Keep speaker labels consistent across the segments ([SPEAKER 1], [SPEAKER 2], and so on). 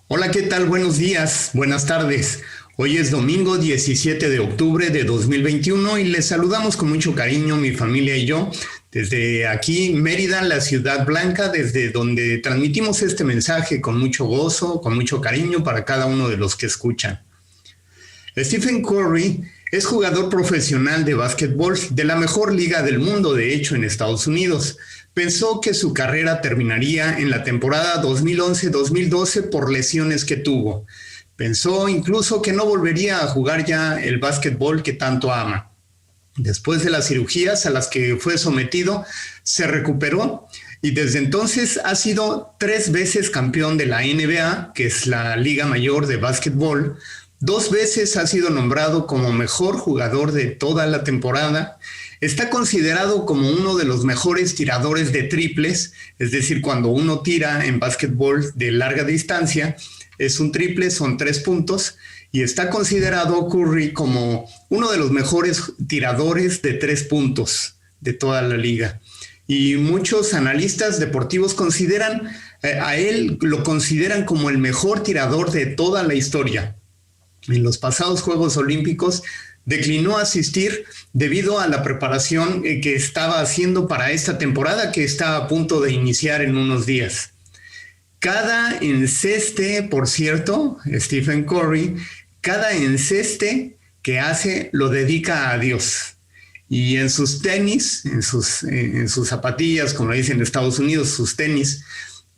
[SPEAKER 1] Hola, ¿qué tal? Buenos días, buenas tardes. Hoy es domingo 17 de octubre de 2021 y les saludamos con mucho cariño mi familia y yo desde aquí, Mérida, la ciudad blanca, desde donde transmitimos este mensaje con mucho gozo, con mucho cariño para cada uno de los que escuchan. Stephen Curry es jugador profesional de básquetbol de la mejor liga del mundo, de hecho, en Estados Unidos. Pensó que su carrera terminaría en la temporada 2011-2012 por lesiones que tuvo. Pensó incluso que no volvería a jugar ya el básquetbol que tanto ama. Después de las cirugías a las que fue sometido, se recuperó y desde entonces ha sido 3 veces campeón de la NBA, que es la liga mayor de básquetbol. 2 veces ha sido nombrado como mejor jugador de toda la temporada. Está considerado como uno de los mejores tiradores de triples, es decir, cuando uno tira en básquetbol de larga distancia, es un triple, son 3 puntos, y está considerado Curry como uno de los mejores tiradores de 3 puntos de toda la liga. Y muchos analistas deportivos consideran a él, lo consideran como el mejor tirador de toda la historia. En los pasados Juegos Olímpicos declinó asistir debido a la preparación que estaba haciendo para esta temporada que está a punto de iniciar en unos días. Cada enceste, por cierto, Stephen Curry, cada enceste que hace lo dedica a Dios. Y en sus tenis, en sus zapatillas, como le dicen en Estados Unidos, sus tenis,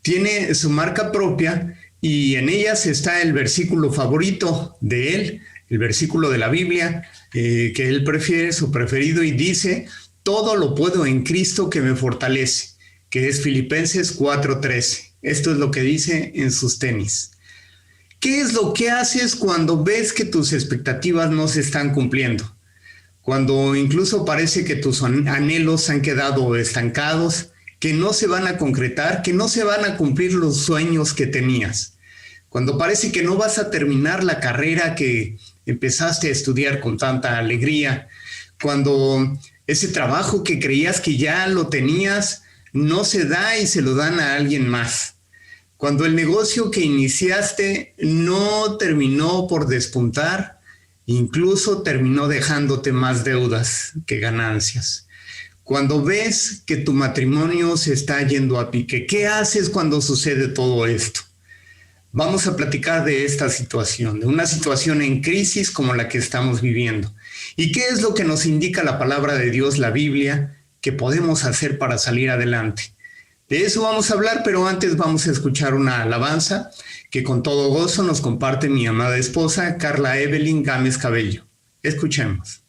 [SPEAKER 1] tiene su marca propia y en ellas está el versículo favorito de él, el versículo de la Biblia que él prefiere, su preferido, y dice: todo lo puedo en Cristo que me fortalece, que es Filipenses 4:13. Esto es lo que dice en sus tenis. ¿Qué es lo que haces cuando ves que tus expectativas no se están cumpliendo? Cuando incluso parece que tus anhelos han quedado estancados, que no se van a concretar, que no se van a cumplir los sueños que tenías. Cuando parece que no vas a terminar la carrera que empezaste a estudiar con tanta alegría. Cuando ese trabajo que creías que ya lo tenías no se da y se lo dan a alguien más. Cuando el negocio que iniciaste no terminó por despuntar, incluso terminó dejándote más deudas que ganancias. Cuando ves que tu matrimonio se está yendo a pique, ¿qué haces cuando sucede todo esto? Vamos a platicar de esta situación, de una situación en crisis como la que estamos viviendo. ¿Y qué es lo que nos indica la palabra de Dios, la Biblia, que podemos hacer para salir adelante? De eso vamos a hablar, pero antes vamos a escuchar una alabanza que con todo gozo nos comparte mi amada esposa, Carla Evelyn Gámez Cabello. Escuchemos.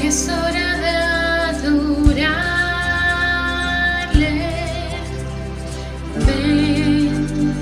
[SPEAKER 2] Es hora de adorarle. Ven,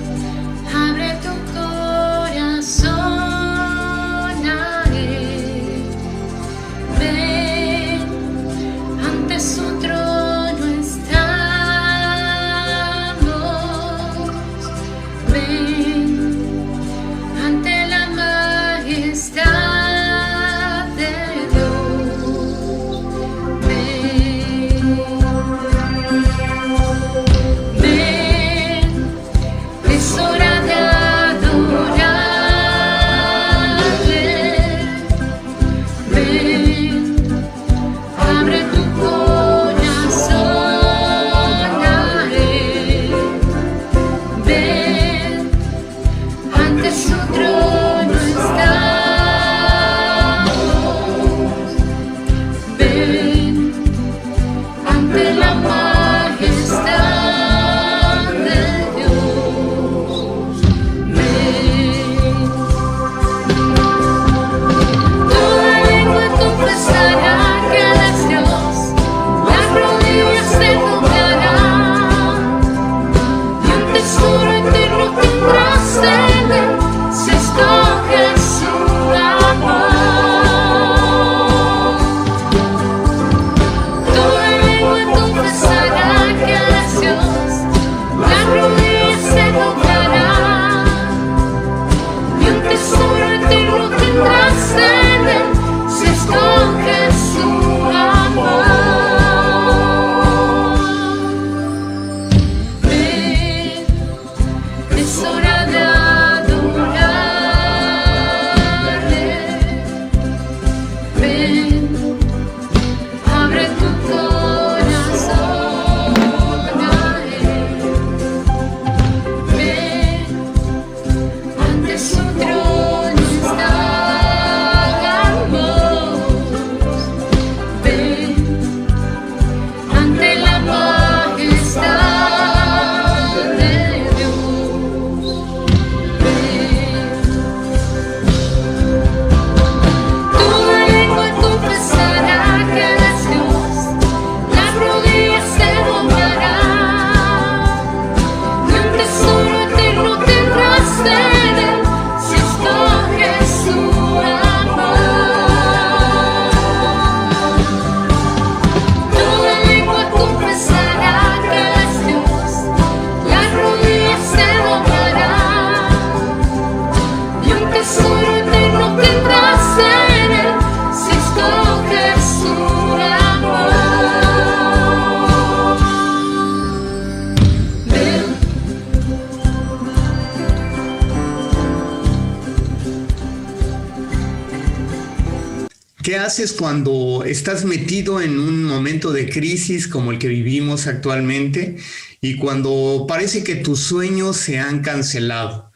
[SPEAKER 1] ¿Qué haces cuando estás metido en un momento de crisis como el que vivimos actualmente y cuando parece que tus sueños se han cancelado?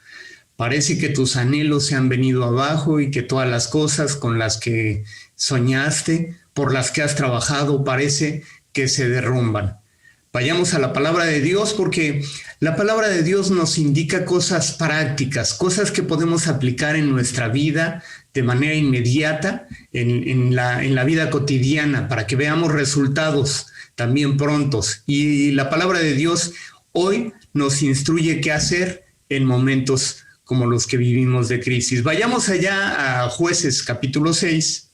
[SPEAKER 1] Parece que tus anhelos se han venido abajo y que todas las cosas con las que soñaste, por las que has trabajado, parece que se derrumban. Vayamos a la palabra de Dios, porque la palabra de Dios nos indica cosas prácticas, cosas que podemos aplicar en nuestra vida de manera inmediata, en la vida cotidiana, para que veamos resultados también prontos. Y la palabra de Dios hoy nos instruye qué hacer en momentos como los que vivimos de crisis. Vayamos allá a Jueces capítulo 6,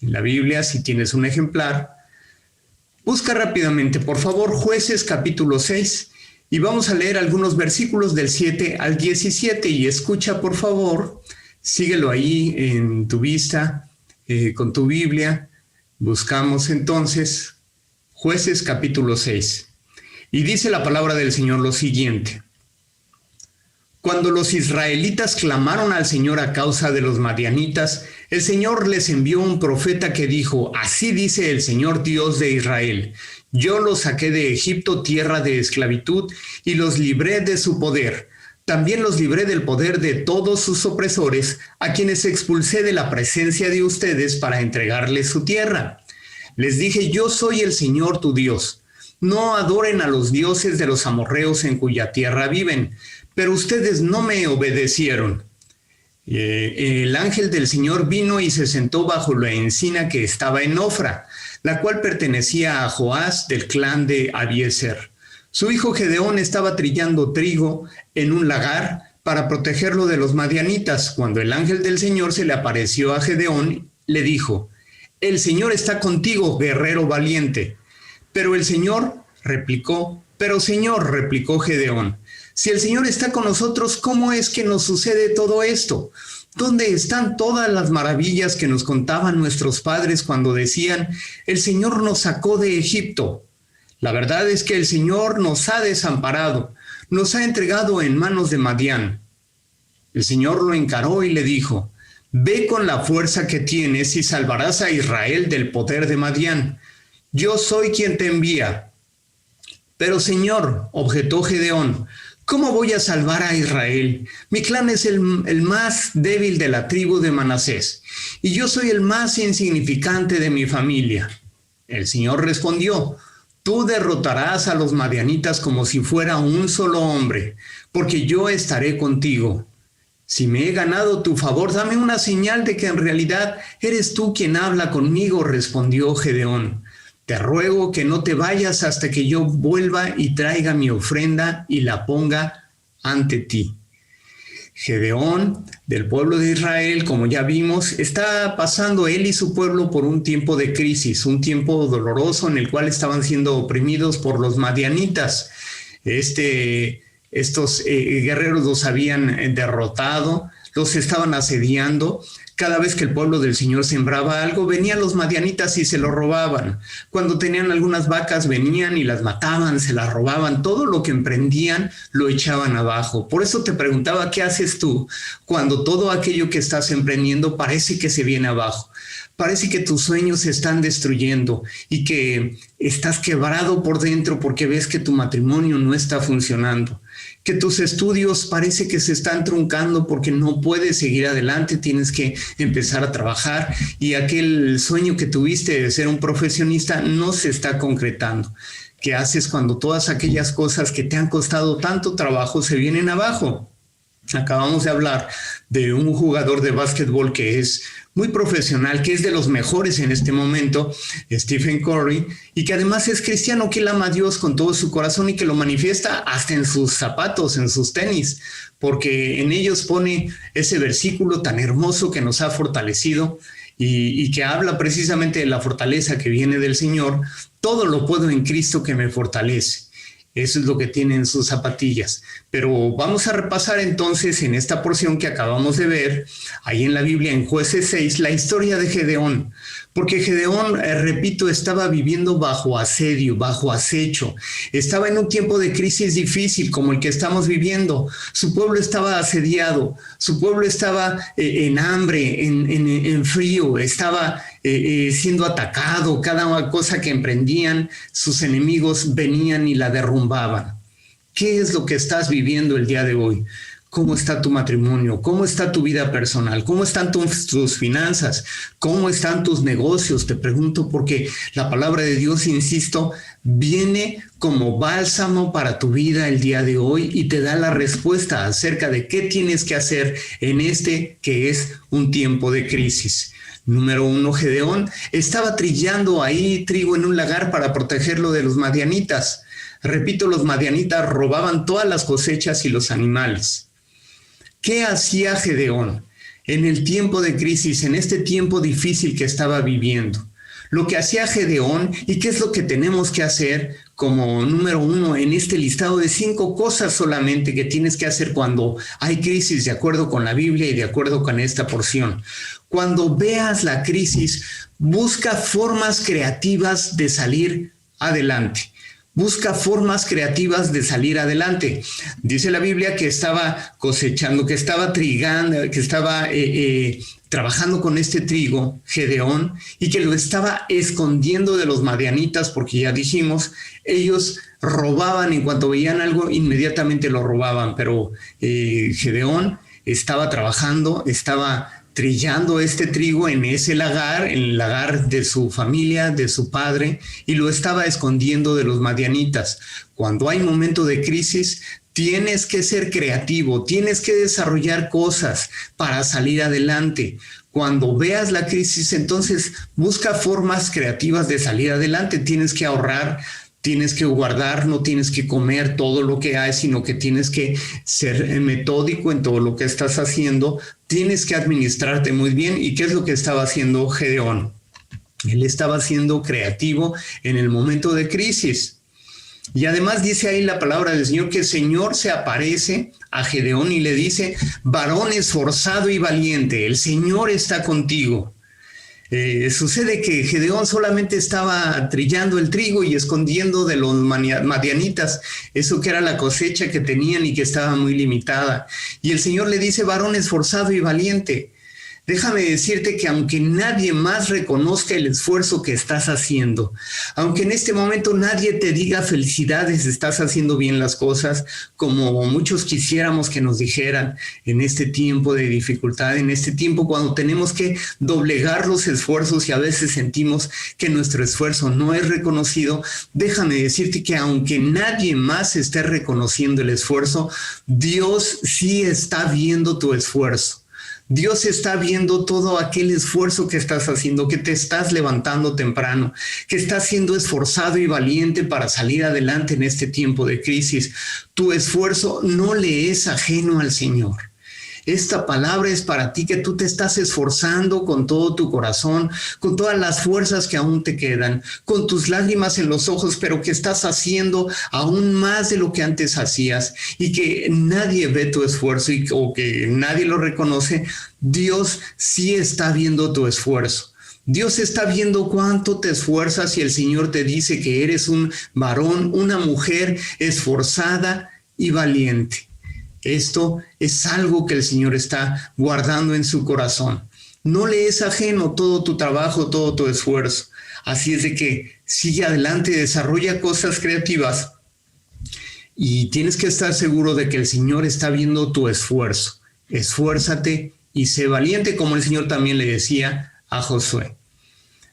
[SPEAKER 1] en la Biblia, si tienes un ejemplar. Busca rápidamente, por favor, Jueces capítulo 6, y vamos a leer algunos versículos del 7 al 17, y escucha, por favor, síguelo ahí en tu vista, con tu Biblia. Buscamos entonces Jueces capítulo 6, y dice la palabra del Señor lo siguiente: Cuando los israelitas clamaron al Señor a causa de los madianitas, el Señor les envió un profeta que dijo: Así dice el Señor Dios de Israel: Yo los saqué de Egipto, tierra de esclavitud, y los libré de su poder. También los libré del poder de todos sus opresores, a quienes expulsé de la presencia de ustedes para entregarles su tierra. Les dije: Yo soy el Señor tu Dios. No adoren a los dioses de los amorreos en cuya tierra viven. Pero ustedes no me obedecieron. El ángel del Señor vino y se sentó bajo la encina que estaba en Ofra, la cual pertenecía a Joás del clan de Abiezer. Su hijo Gedeón estaba trillando trigo en un lagar para protegerlo de los madianitas. Cuando el ángel del Señor se le apareció a Gedeón, le dijo: El Señor está contigo, guerrero valiente. Pero Señor, replicó Gedeón: Si el Señor está con nosotros, ¿cómo es que nos sucede todo esto? ¿Dónde están todas las maravillas que nos contaban nuestros padres cuando decían: El Señor nos sacó de Egipto? La verdad es que el Señor nos ha desamparado, nos ha entregado en manos de Madián. El Señor lo encaró y le dijo: Ve con la fuerza que tienes y salvarás a Israel del poder de Madián. Yo soy quien te envía. Pero Señor, objetó Gedeón, ¿cómo voy a salvar a Israel? Mi clan es el más débil de la tribu de Manasés, y yo soy el más insignificante de mi familia. El Señor respondió: Tú derrotarás a los madianitas como si fuera un solo hombre, porque yo estaré contigo. Si me he ganado tu favor, dame una señal de que en realidad eres tú quien habla conmigo, respondió Gedeón. Te ruego que no te vayas hasta que yo vuelva y traiga mi ofrenda y la ponga ante ti. Gedeón, del pueblo de Israel, como ya vimos, está pasando él y su pueblo por un tiempo de crisis, un tiempo doloroso en el cual estaban siendo oprimidos por los madianitas. Estos guerreros los habían derrotado, los estaban asediando. Cada vez que el pueblo del Señor sembraba algo, venían los madianitas y se lo robaban. Cuando tenían algunas vacas, venían y las mataban, se las robaban. Todo lo que emprendían lo echaban abajo. Por eso te preguntaba, ¿qué haces tú cuando todo aquello que estás emprendiendo parece que se viene abajo? Parece que tus sueños se están destruyendo y que estás quebrado por dentro porque ves que tu matrimonio no está funcionando, que tus estudios parece que se están truncando porque no puedes seguir adelante, tienes que empezar a trabajar y aquel sueño que tuviste de ser un profesionista no se está concretando. ¿Qué haces cuando todas aquellas cosas que te han costado tanto trabajo se vienen abajo? Acabamos de hablar de un jugador de básquetbol que es muy profesional, que es de los mejores en este momento, Stephen Curry, y que además es cristiano, que él ama a Dios con todo su corazón y que lo manifiesta hasta en sus zapatos, en sus tenis, porque en ellos pone ese versículo tan hermoso que nos ha fortalecido y que habla precisamente de la fortaleza que viene del Señor. Todo lo puedo en Cristo que me fortalece. Eso es lo que tienen sus zapatillas. Pero vamos a repasar entonces en esta porción que acabamos de ver, ahí en la Biblia, en Jueces 6, la historia de Gedeón. Porque Gedeón, repito, estaba viviendo bajo asedio, bajo acecho. Estaba en un tiempo de crisis difícil como el que estamos viviendo. Su pueblo estaba asediado, su pueblo estaba en hambre, en frío, estaba siendo atacado, cada cosa que emprendían, sus enemigos venían y la derrumbaban. ¿Qué es lo que estás viviendo el día de hoy? ¿Cómo está tu matrimonio? ¿Cómo está tu vida personal? ¿Cómo están tus finanzas? ¿Cómo están tus negocios? Te pregunto porque la palabra de Dios, insisto, viene como bálsamo para tu vida el día de hoy y te da la respuesta acerca de qué tienes que hacer en este que es un tiempo de crisis. Número 1, Gedeón estaba trillando ahí trigo en un lagar para protegerlo de los madianitas. Repito, los madianitas robaban todas las cosechas y los animales. ¿Qué hacía Gedeón en el tiempo de crisis, en este tiempo difícil que estaba viviendo? Lo que hacía Gedeón y qué es lo que tenemos que hacer como número 1 en este listado de 5 cosas solamente que tienes que hacer cuando hay crisis, de acuerdo con la Biblia y de acuerdo con esta porción. Cuando veas la crisis, busca formas creativas de salir adelante. Busca formas creativas de salir adelante. Dice la Biblia que estaba cosechando, que estaba trigando, que estaba trabajando con este trigo, Gedeón, y que lo estaba escondiendo de los madianitas, porque ya dijimos, ellos robaban, en cuanto veían algo, inmediatamente lo robaban, pero Gedeón estaba trabajando, estaba trillando este trigo en ese lagar, en el lagar de su familia, de su padre, y lo estaba escondiendo de los madianitas. Cuando hay momento de crisis, tienes que ser creativo, tienes que desarrollar cosas para salir adelante. Cuando veas la crisis, entonces busca formas creativas de salir adelante. Tienes que ahorrar, tienes que guardar, no tienes que comer todo lo que hay, sino que tienes que ser metódico en todo lo que estás haciendo. Tienes que administrarte muy bien. ¿Y qué es lo que estaba haciendo Gedeón? Él estaba siendo creativo en el momento de crisis. Y además dice ahí la palabra del Señor que el Señor se aparece a Gedeón y le dice: varón esforzado y valiente, el Señor está contigo. Sucede que Gedeón solamente estaba trillando el trigo y escondiendo de los madianitas eso que era la cosecha que tenían y que estaba muy limitada. Y el Señor le dice: varón esforzado y valiente. Déjame decirte que aunque nadie más reconozca el esfuerzo que estás haciendo, aunque en este momento nadie te diga felicidades, estás haciendo bien las cosas, como muchos quisiéramos que nos dijeran en este tiempo de dificultad, en este tiempo cuando tenemos que doblegar los esfuerzos y a veces sentimos que nuestro esfuerzo no es reconocido, déjame decirte que aunque nadie más esté reconociendo el esfuerzo, Dios sí está viendo tu esfuerzo. Dios está viendo todo aquel esfuerzo que estás haciendo, que te estás levantando temprano, que estás siendo esforzado y valiente para salir adelante en este tiempo de crisis. Tu esfuerzo no le es ajeno al Señor. Esta palabra es para ti, que tú te estás esforzando con todo tu corazón, con todas las fuerzas que aún te quedan, con tus lágrimas en los ojos, pero que estás haciendo aún más de lo que antes hacías y que nadie ve tu esfuerzo o que nadie lo reconoce. Dios sí está viendo tu esfuerzo. Dios está viendo cuánto te esfuerzas y el Señor te dice que eres un varón, una mujer esforzada y valiente. Esto es algo que el Señor está guardando en su corazón. No le es ajeno todo tu trabajo, todo tu esfuerzo. Así es de que sigue adelante, desarrolla cosas creativas y tienes que estar seguro de que el Señor está viendo tu esfuerzo. Esfuérzate y sé valiente, como el Señor también le decía a Josué.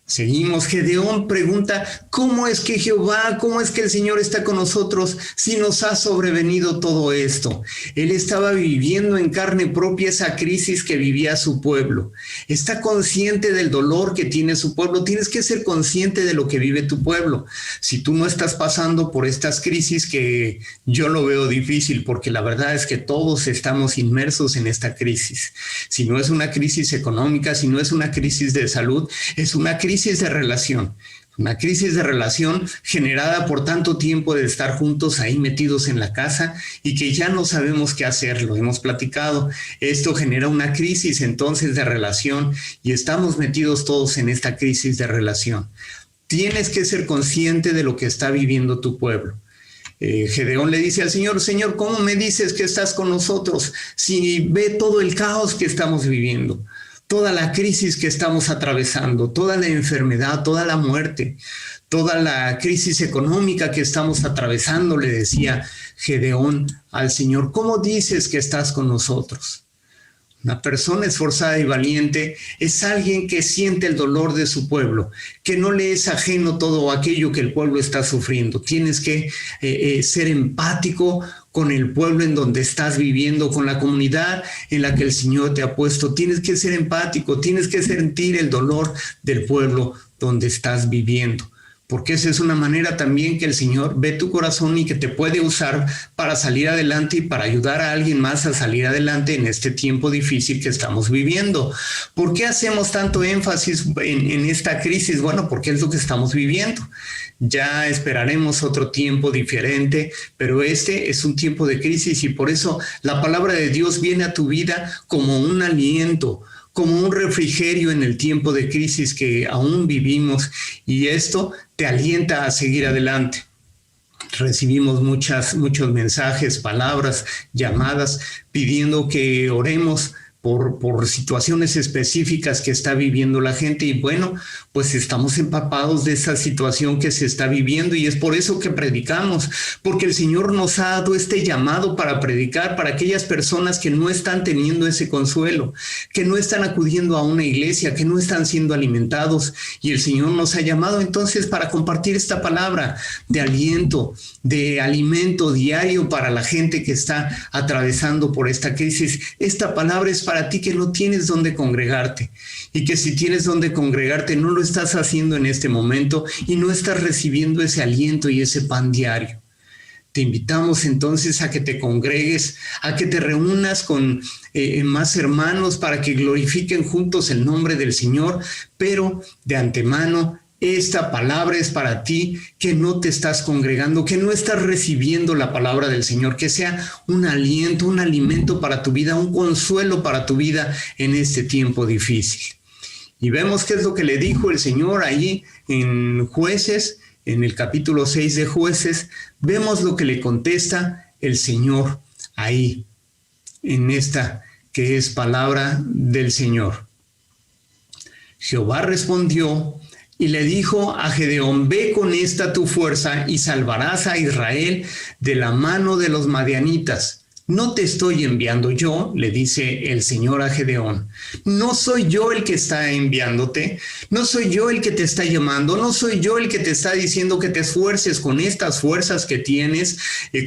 [SPEAKER 1] Seguimos. Gedeón pregunta: ¿cómo es que Jehová, cómo es que el Señor está con nosotros si nos ha sobrevenido todo esto? Él estaba viviendo en carne propia esa crisis que vivía su pueblo. Está consciente del dolor que tiene su pueblo. Tienes que ser consciente de lo que vive tu pueblo. Si tú no estás pasando por estas crisis, que yo lo veo difícil, porque la verdad es que todos estamos inmersos en esta crisis. Si no es una crisis económica, si no es una crisis de salud, es una crisis de relación. Una crisis de relación generada por tanto tiempo de estar juntos ahí metidos en la casa y que ya no sabemos qué hacer, lo hemos platicado. Esto genera una crisis entonces de relación y estamos metidos todos en esta crisis de relación. Tienes que ser consciente de lo que está viviendo tu pueblo. Gedeón le dice al Señor: Señor, ¿cómo me dices que estás con nosotros si ve todo el caos que estamos viviendo? toda la crisis que estamos atravesando, toda la enfermedad, toda la muerte, toda la crisis económica que estamos atravesando, le decía Gedeón al Señor, ¿cómo dices que estás con nosotros? Una persona esforzada y valiente es alguien que siente el dolor de su pueblo, que no le es ajeno todo aquello que el pueblo está sufriendo. Tienes que ser empático con el pueblo en donde estás viviendo, con la comunidad en la que el Señor te ha puesto. Tienes que ser empático, tienes que sentir el dolor del pueblo donde estás viviendo. Porque esa es una manera también que el Señor ve tu corazón y que te puede usar para salir adelante y para ayudar a alguien más a salir adelante en este tiempo difícil que estamos viviendo. ¿Por qué hacemos tanto énfasis en esta crisis? Bueno, porque es lo que estamos viviendo. Ya esperaremos otro tiempo diferente, pero este es un tiempo de crisis y por eso la palabra de Dios viene a tu vida como un aliento, como un refrigerio en el tiempo de crisis que aún vivimos, y esto te alienta a seguir adelante. Recibimos muchos mensajes, palabras, llamadas, pidiendo que oremos por situaciones específicas que está viviendo la gente, y bueno, pues estamos empapados de esa situación que se está viviendo, y es por eso que predicamos, porque el Señor nos ha dado este llamado para predicar para aquellas personas que no están teniendo ese consuelo, que no están acudiendo a una iglesia, que no están siendo alimentados, y el Señor nos ha llamado entonces para compartir esta palabra de aliento, de alimento diario para la gente que está atravesando por esta crisis. Esta palabra es para ti que no tienes dónde congregarte, y que si tienes dónde congregarte no lo estás haciendo en este momento y no estás recibiendo ese aliento y ese pan diario. Te invitamos entonces a que te congregues, a que te reúnas con más hermanos para que glorifiquen juntos el nombre del Señor, pero de antemano esta palabra es para ti que no te estás congregando, que no estás recibiendo la palabra del Señor, que sea un aliento, un alimento para tu vida, un consuelo para tu vida en este tiempo difícil. Y vemos qué es lo que le dijo el Señor ahí en Jueces, en el capítulo 6 de Jueces. Vemos lo que le contesta el Señor ahí, en esta que es palabra del Señor. Jehová respondió y le dijo a Gedeón: ve con esta tu fuerza y salvarás a Israel de la mano de los madianitas. No te estoy enviando yo, le dice el Señor a Gedeón. No soy yo el que está enviándote, no soy yo el que te está llamando, no soy yo el que te está diciendo que te esfuerces con estas fuerzas que tienes,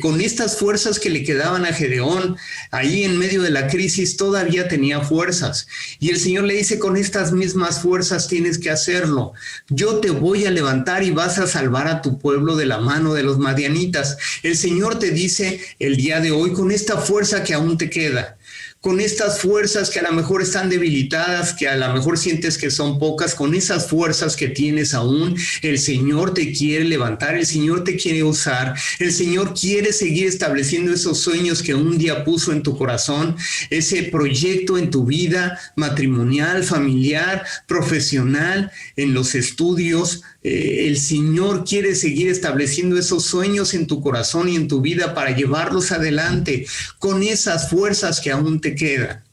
[SPEAKER 1] con estas fuerzas que le quedaban a Gedeón. Ahí en medio de la crisis todavía tenía fuerzas. Y el Señor le dice: con estas mismas fuerzas tienes que hacerlo. Yo te voy a levantar y vas a salvar a tu pueblo de la mano de los madianitas. El Señor te dice el día de hoy: con esta fuerza que aún te queda, con estas fuerzas que a lo mejor están debilitadas, que a lo mejor sientes que son pocas, con esas fuerzas que tienes aún, el Señor te quiere levantar, el Señor te quiere usar, el Señor quiere seguir estableciendo esos sueños que un día puso en tu corazón, ese proyecto en tu vida matrimonial, familiar, profesional, en los estudios. El Señor quiere seguir estableciendo esos sueños en tu corazón y en tu vida para llevarlos adelante con esas fuerzas que aún te quedan.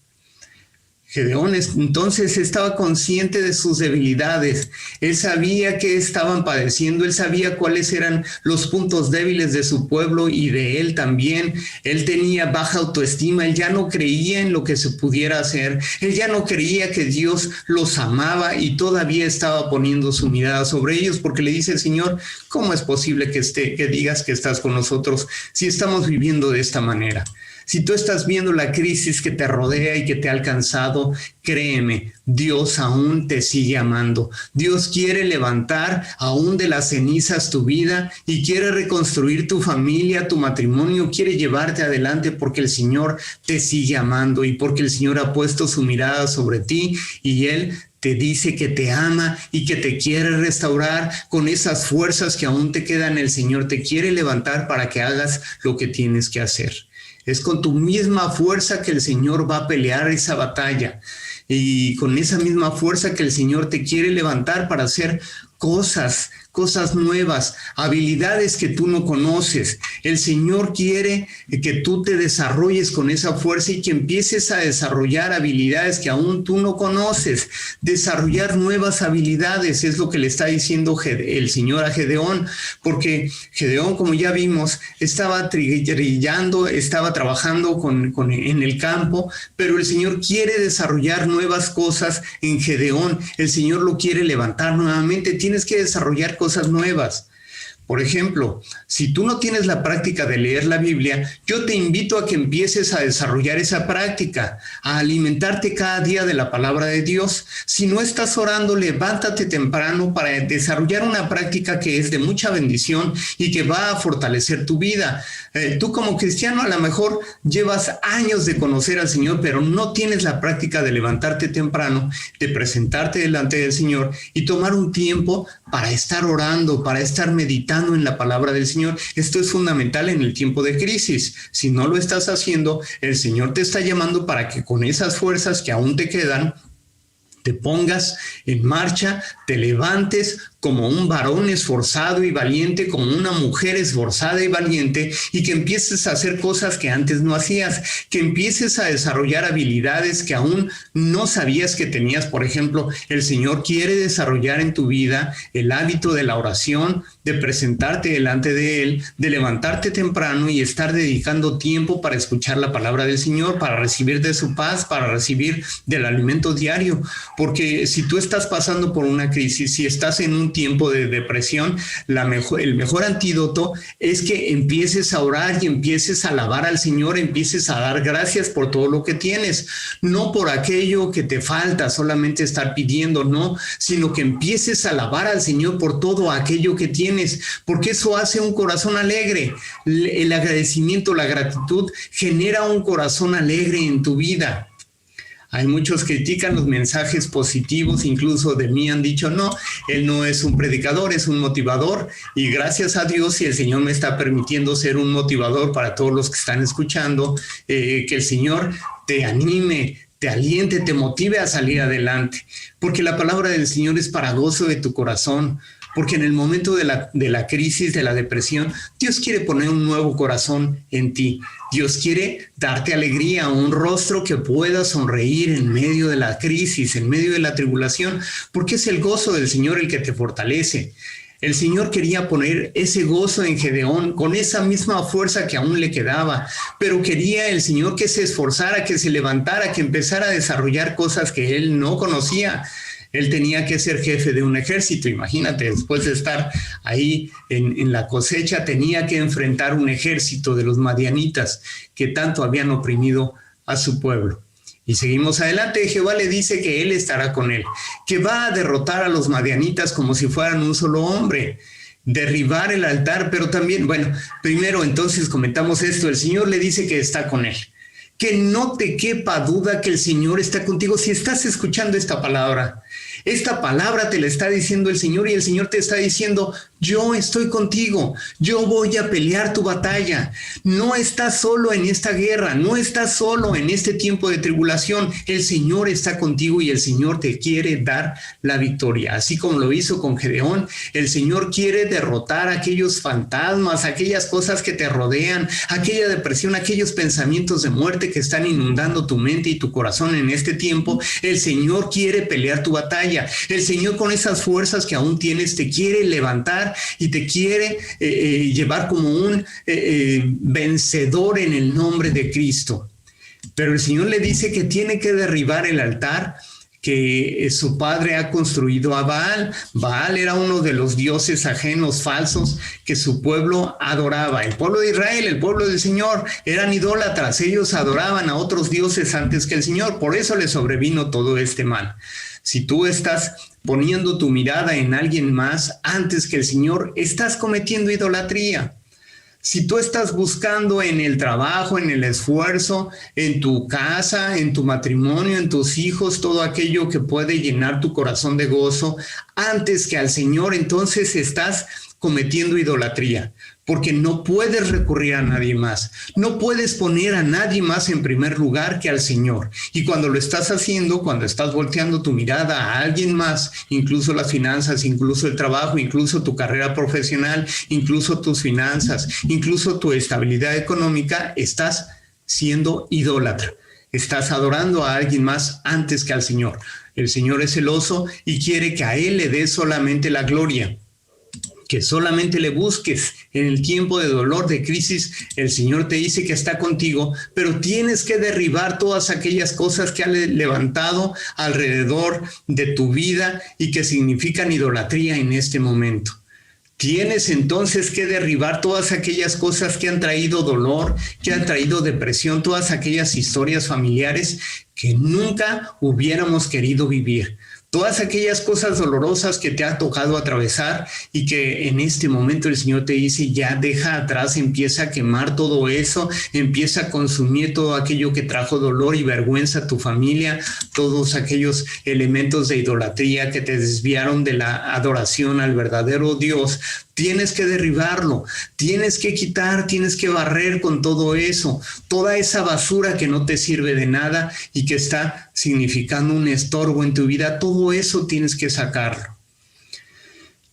[SPEAKER 1] Gedeón entonces estaba consciente de sus debilidades. Él sabía que estaban padeciendo, él sabía cuáles eran los puntos débiles de su pueblo y de él también. Él tenía baja autoestima, él ya no creía en lo que se pudiera hacer, él ya no creía que Dios los amaba y todavía estaba poniendo su mirada sobre ellos, porque le dice el Señor: ¿cómo es posible que digas que estás con nosotros si estamos viviendo de esta manera? Si tú estás viendo la crisis que te rodea y que te ha alcanzado, créeme, Dios aún te sigue amando. Dios quiere levantar aún de las cenizas tu vida y quiere reconstruir tu familia, tu matrimonio, quiere llevarte adelante porque el Señor te sigue amando y porque el Señor ha puesto su mirada sobre ti y Él te dice que te ama y que te quiere restaurar con esas fuerzas que aún te quedan. El Señor te quiere levantar para que hagas lo que tienes que hacer. Es con tu misma fuerza que el Señor va a pelear esa batalla. Y con esa misma fuerza que el Señor te quiere levantar para hacer cosas cosas nuevas, habilidades que tú no conoces. El Señor quiere que tú te desarrolles con esa fuerza y que empieces a desarrollar habilidades que aún tú no conoces. Desarrollar nuevas habilidades es lo que le está diciendo el Señor a Gedeón, porque Gedeón, como ya vimos, estaba trillando, estaba trabajando en el campo, pero el Señor quiere desarrollar nuevas cosas en Gedeón. El Señor lo quiere levantar nuevamente. Tienes que desarrollar cosas nuevas. Por ejemplo, si tú no tienes la práctica de leer la Biblia, yo te invito a que empieces a desarrollar esa práctica, a alimentarte cada día de la palabra de Dios. Si no estás orando, levántate temprano para desarrollar una práctica que es de mucha bendición y que va a fortalecer tu vida. Tú como cristiano a lo mejor llevas años de conocer al Señor, pero no tienes la práctica de levantarte temprano, de presentarte delante del Señor y tomar un tiempo para estar orando, para estar meditando en la palabra del Señor. Esto es fundamental en el tiempo de crisis. Si no lo estás haciendo, el Señor te está llamando para que con esas fuerzas que aún te quedan, te pongas en marcha, te levantes como un varón esforzado y valiente, como una mujer esforzada y valiente, y que empieces a hacer cosas que antes no hacías, que empieces a desarrollar habilidades que aún no sabías que tenías. Por ejemplo, el Señor quiere desarrollar en tu vida el hábito de la oración, de presentarte delante de Él, de levantarte temprano y estar dedicando tiempo para escuchar la palabra del Señor, para recibir de su paz, para recibir del alimento diario. Porque si tú estás pasando por una crisis, si estás en un tiempo de depresión, el mejor antídoto es que empieces a orar y empieces a alabar al Señor, empieces a dar gracias por todo lo que tienes, no por aquello que te falta, solamente estar pidiendo, no, sino que empieces a alabar al Señor por todo aquello que tienes, porque eso hace un corazón alegre. El agradecimiento, la gratitud genera un corazón alegre en tu vida. Hay muchos que critican los mensajes positivos, incluso de mí han dicho, no, él no es un predicador, es un motivador, y gracias a Dios y el Señor me está permitiendo ser un motivador para todos los que están escuchando, que el Señor te anime, te aliente, te motive a salir adelante, porque la palabra del Señor es para gozo de tu corazón. Porque en el momento de la crisis, de la depresión, Dios quiere poner un nuevo corazón en ti. Dios quiere darte alegría, un rostro que pueda sonreír en medio de la crisis, en medio de la tribulación, porque es el gozo del Señor el que te fortalece. El Señor quería poner ese gozo en Gedeón con esa misma fuerza que aún le quedaba, pero quería el Señor que se esforzara, que se levantara, que empezara a desarrollar cosas que él no conocía. Él tenía que ser jefe de un ejército, imagínate, después de estar ahí en la cosecha, tenía que enfrentar un ejército de los madianitas que tanto habían oprimido a su pueblo. Y seguimos adelante, Jehová le dice que él estará con él, que va a derrotar a los madianitas como si fueran un solo hombre, derribar el altar, pero también, bueno, primero entonces comentamos esto, el Señor le dice que está con él. Que no te quepa duda que el Señor está contigo. Si estás escuchando esta palabra te la está diciendo el Señor y el Señor te está diciendo, yo estoy contigo, yo voy a pelear tu batalla. No estás solo en esta guerra, no estás solo en este tiempo de tribulación. El Señor está contigo y el Señor te quiere dar la victoria. Así como lo hizo con Gedeón, el Señor quiere derrotar aquellos fantasmas, aquellas cosas que te rodean, aquella depresión, aquellos pensamientos de muerte que están inundando tu mente y tu corazón en este tiempo. El Señor quiere pelear tu batalla. El Señor, con esas fuerzas que aún tienes, te quiere levantar y te quiere llevar como un vencedor en el nombre de Cristo. Pero el Señor le dice que tiene que derribar el altar que su padre ha construido a Baal. Baal era uno de los dioses ajenos falsos que su pueblo adoraba. El pueblo de Israel, el pueblo del Señor, eran idólatras. Ellos adoraban a otros dioses antes que el Señor. Por eso les sobrevino todo este mal. Si tú estás poniendo tu mirada en alguien más antes que el Señor, estás cometiendo idolatría. Si tú estás buscando en el trabajo, en el esfuerzo, en tu casa, en tu matrimonio, en tus hijos, todo aquello que puede llenar tu corazón de gozo, antes que al Señor, entonces estás cometiendo idolatría, porque no puedes recurrir a nadie más, no puedes poner a nadie más en primer lugar que al Señor. Y cuando lo estás haciendo, cuando estás volteando tu mirada a alguien más, incluso las finanzas, incluso el trabajo, incluso tu carrera profesional, incluso tus finanzas, incluso tu estabilidad económica, estás siendo idólatra. Estás adorando a alguien más antes que al Señor. El Señor es celoso y quiere que a Él le dé solamente la gloria, que solamente le busques en el tiempo de dolor, de crisis. El Señor te dice que está contigo, pero tienes que derribar todas aquellas cosas que han levantado alrededor de tu vida y que significan idolatría en este momento. Tienes entonces que derribar todas aquellas cosas que han traído dolor, que han traído depresión, todas aquellas historias familiares que nunca hubiéramos querido vivir. Todas aquellas cosas dolorosas que te ha tocado atravesar y que en este momento el Señor te dice, ya deja atrás, empieza a quemar todo eso, empieza a consumir todo aquello que trajo dolor y vergüenza a tu familia, todos aquellos elementos de idolatría que te desviaron de la adoración al verdadero Dios. Tienes que derribarlo, tienes que quitar, tienes que barrer con todo eso, toda esa basura que no te sirve de nada y que está significando un estorbo en tu vida, todo eso tienes que sacarlo.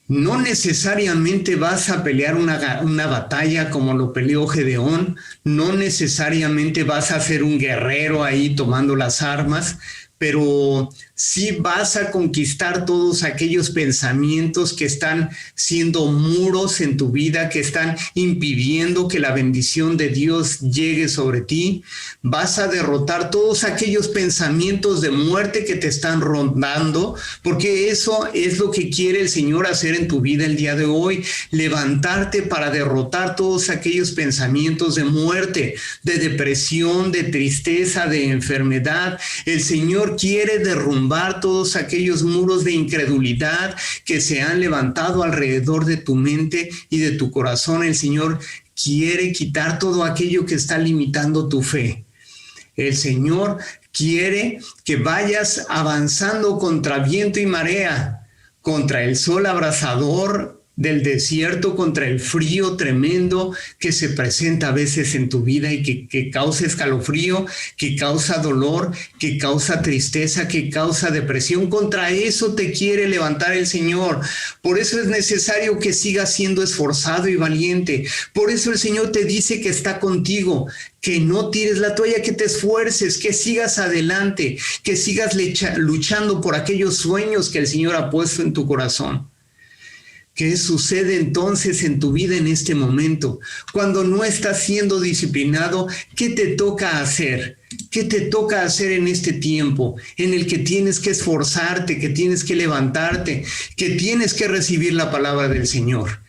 [SPEAKER 1] No necesariamente vas a pelear una batalla como lo peleó Gedeón, no necesariamente vas a ser un guerrero ahí tomando las armas, pero sí vas a conquistar todos aquellos pensamientos que están siendo muros en tu vida, que están impidiendo que la bendición de Dios llegue sobre ti. Vas a derrotar todos aquellos pensamientos de muerte que te están rondando, porque eso es lo que quiere el Señor hacer en tu vida el día de hoy, levantarte para derrotar todos aquellos pensamientos de muerte, de depresión, de tristeza, de enfermedad. El Señor quiere derrumbar todos aquellos muros de incredulidad que se han levantado alrededor de tu mente y de tu corazón. El Señor quiere quitar todo aquello que está limitando tu fe. El Señor quiere que vayas avanzando contra viento y marea, contra el sol abrasador del desierto, contra el frío tremendo que se presenta a veces en tu vida y que causa escalofrío, que causa dolor, que causa tristeza, que causa depresión. Contra eso te quiere levantar el Señor. Por eso es necesario que sigas siendo esforzado y valiente. Por eso el Señor te dice que está contigo, que no tires la toalla, que te esfuerces, que sigas adelante, que sigas luchando por aquellos sueños que el Señor ha puesto en tu corazón. ¿Qué sucede entonces en tu vida en este momento? Cuando no estás siendo disciplinado, ¿qué te toca hacer? ¿Qué te toca hacer en este tiempo en el que tienes que esforzarte, que tienes que levantarte, que tienes que recibir la palabra del Señor?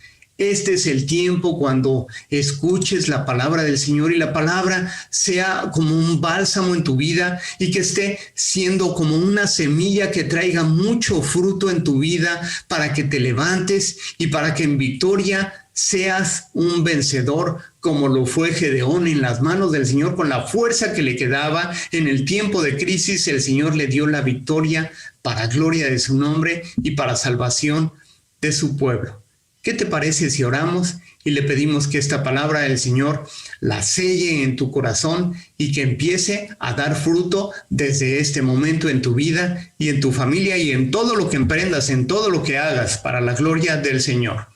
[SPEAKER 1] Este es el tiempo cuando escuches la palabra del Señor y la palabra sea como un bálsamo en tu vida y que esté siendo como una semilla que traiga mucho fruto en tu vida para que te levantes y para que en victoria seas un vencedor como lo fue Gedeón en las manos del Señor. Con la fuerza que le quedaba en el tiempo de crisis, el Señor le dio la victoria para gloria de su nombre y para salvación de su pueblo. ¿Qué te parece si oramos y le pedimos que esta palabra del Señor la selle en tu corazón y que empiece a dar fruto desde este momento en tu vida y en tu familia y en todo lo que emprendas, en todo lo que hagas para la gloria del Señor?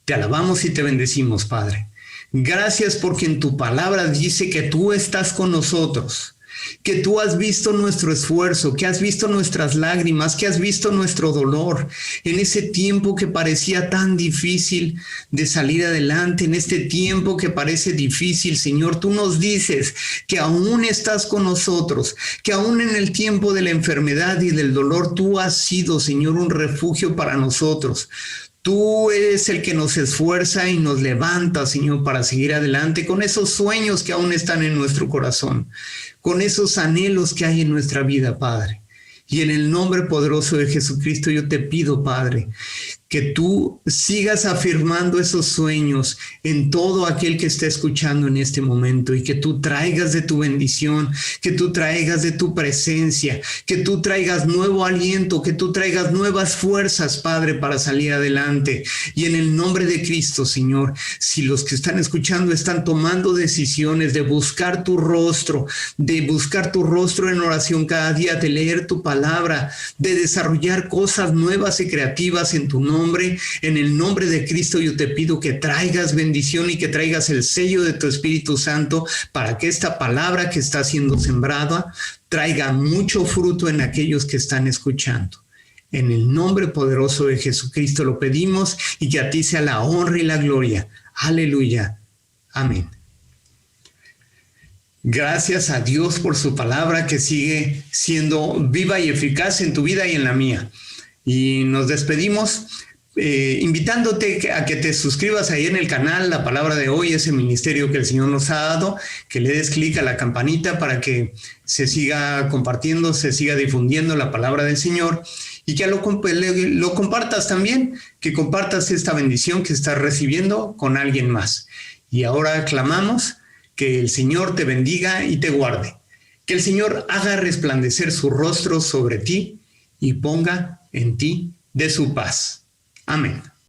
[SPEAKER 1] Te alabamos y te bendecimos, Padre. Gracias porque en tu palabra dice que tú estás con nosotros, que tú has visto nuestro esfuerzo, que has visto nuestras lágrimas, que has visto nuestro dolor en ese tiempo que parecía tan difícil de salir adelante, en este tiempo que parece difícil, Señor. Tú nos dices que aún estás con nosotros, que aún en el tiempo de la enfermedad y del dolor, tú has sido, Señor, un refugio para nosotros. Tú eres el que nos esfuerza y nos levanta, Señor, para seguir adelante con esos sueños que aún están en nuestro corazón, con esos anhelos que hay en nuestra vida, Padre. Y en el nombre poderoso de Jesucristo yo te pido, Padre, que tú sigas afirmando esos sueños en todo aquel que está escuchando en este momento y que tú traigas de tu bendición, que tú traigas de tu presencia, que tú traigas nuevo aliento, que tú traigas nuevas fuerzas, Padre, para salir adelante. Y en el nombre de Cristo, Señor, si los que están escuchando están tomando decisiones de buscar tu rostro en oración cada día, de leer tu palabra, de desarrollar cosas nuevas y creativas en tu nombre, en el nombre de Cristo yo te pido que traigas bendición y que traigas el sello de tu Espíritu Santo para que esta palabra que está siendo sembrada traiga mucho fruto en aquellos que están escuchando. En el nombre poderoso de Jesucristo lo pedimos y que a ti sea la honra y la gloria. Aleluya. Amén. Gracias a Dios por su palabra que sigue siendo viva y eficaz en tu vida y en la mía. Y nos despedimos invitándote a que te suscribas ahí en el canal La Palabra de Hoy, ese ministerio que el Señor nos ha dado, que le des clic a la campanita para que se siga compartiendo, se siga difundiendo la palabra del Señor y que lo compartas también, que compartas esta bendición que estás recibiendo con alguien más. Y ahora clamamos que el Señor te bendiga y te guarde, que el Señor haga resplandecer su rostro sobre ti y ponga en ti de su paz. Amén.